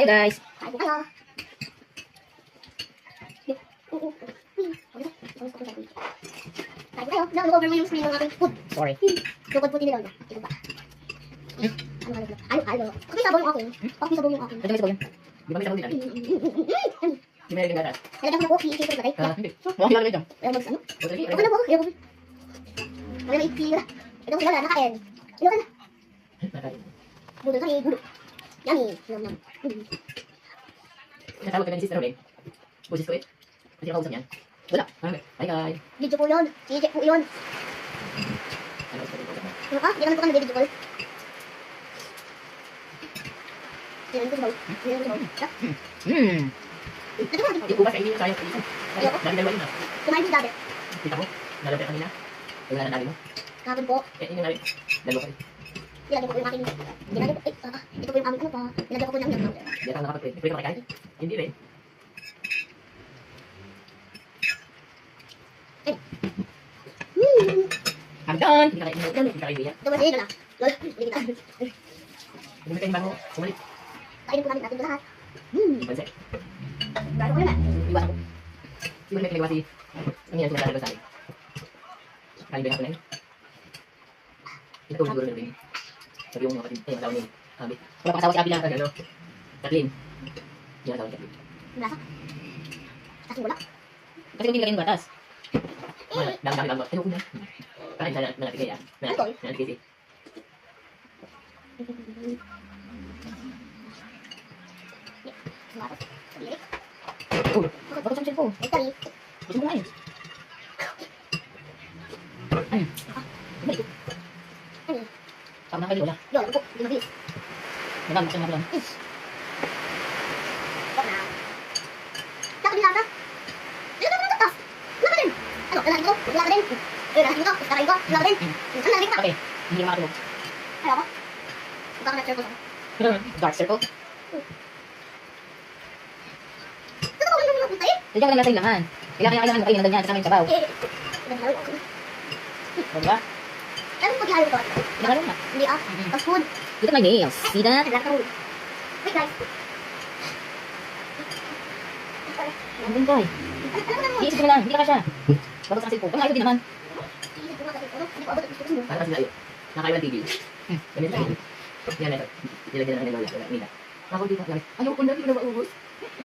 tayo guys. Kain po kayo. Kain po kayo. Nag-over mo yung screen ng aking food. Sorry. Lukod po tinilon. Ito ba? Ano? Kapag sabaw yung aking. Kapag sabaw yung aking. Pwede may sabaw yun. Di ba may sabaw din natin? Di ba nalagyan gatas? Nalagyan ko na po. Iisip ko batay. Hindi. Mukhang kilala dyan. Ayaw mag-ano? Okay, Ito na po. Ayaw po. Wala na ipira. Ito sila na. Nakain. Ito ka na. Budol kami. Budol. Yummy. Yum. Natawag kami ni Sister Rolling. Busis ko eh. Hindi na kausap niyan. Wala. Hi guys. Video po yun. CJ po yun. Ano gusto ko kausap mo? Ano ka? Hindi naman po kami video call. Yan po sabaw. Yan po sabaw. Ito po. Hindi ko ba sa inyo sayang sa isang? Dami dalawa yun na. Kumain po dati. Kita mo? Nalapit kanina. Wala na dali mo. Kapon po. Yun yung namin. Dalawa ko eh. Nilagyan ko po yung aking. Nilagyan po. Ito po yung aming ano pa. Nilagyan ko po ng yum. Hindi ako nakapag-pray. Pwede ka makikain? Hindi rin. I'm done! Hindi ka kain. Hindi ka kaibigan. Ito po sa na. Hindi na. Hindi mo kayo bago sumalik. Kainin po namin natin ito lahat. Pansin. Gano'n ko naman. Iwasan ko. Hindi mo na pinagawa si... Ano yan sinasabi ko sa akin? Kaibigan ko na yun. Ito siguro na rin. Sabi yung mga kapatid. Ay, asawa niya. Sabi. Wala pa asawa si Abby na. Ano? Kathleen. Hindi na asawa ni Kathleen. Lasa. Kasi wala. Kasi kung hindi lagyan ng gatas. Dami-dami lang. Ayoko na. Kain sana natin kaya. Natin kasi. Oh, bakit sa cellphone? Ay, kari. Gusto mo kumain? Ano? Balik ko. Ano? Saan na kayo wala? Yun, ako po. Hindi mabilis. Madami kasi nga lang. Wala na. Saka din lata. Ano na naman tas? Wala din. Ano, lalaki ko? Wala din. Lalaki ko. Kakain ko. Wala din. Ano lalaki ko? Okay, hindi ka makatulog. Ano ako? Baka na-circle ako. Dark circle? Ito ko yung mga tayo. Hindi ka lang nasa ilangan. Kailangan mo kayo nandun yan kasama yung sabaw. Naglalaro ako. Diba? Ano pag ihalo ko? Naglalaro na. Hindi ah. Fast food. Look at my nails. See that? Naglalaro. Wait guys. Ang din kay. Iisip ko na lang. Hindi ka kasya. Bago sa cellphone. Kung ayos din naman. Iisip ko nga kasi ano, hindi ko abot at gusto ko. Para kasi layo. Nakaiwan TV. Ganito sa TV. Yan na ito. Nilagyan na ng lola. Nila. Ako dito. Ayaw ko na. Hindi ko na maubos.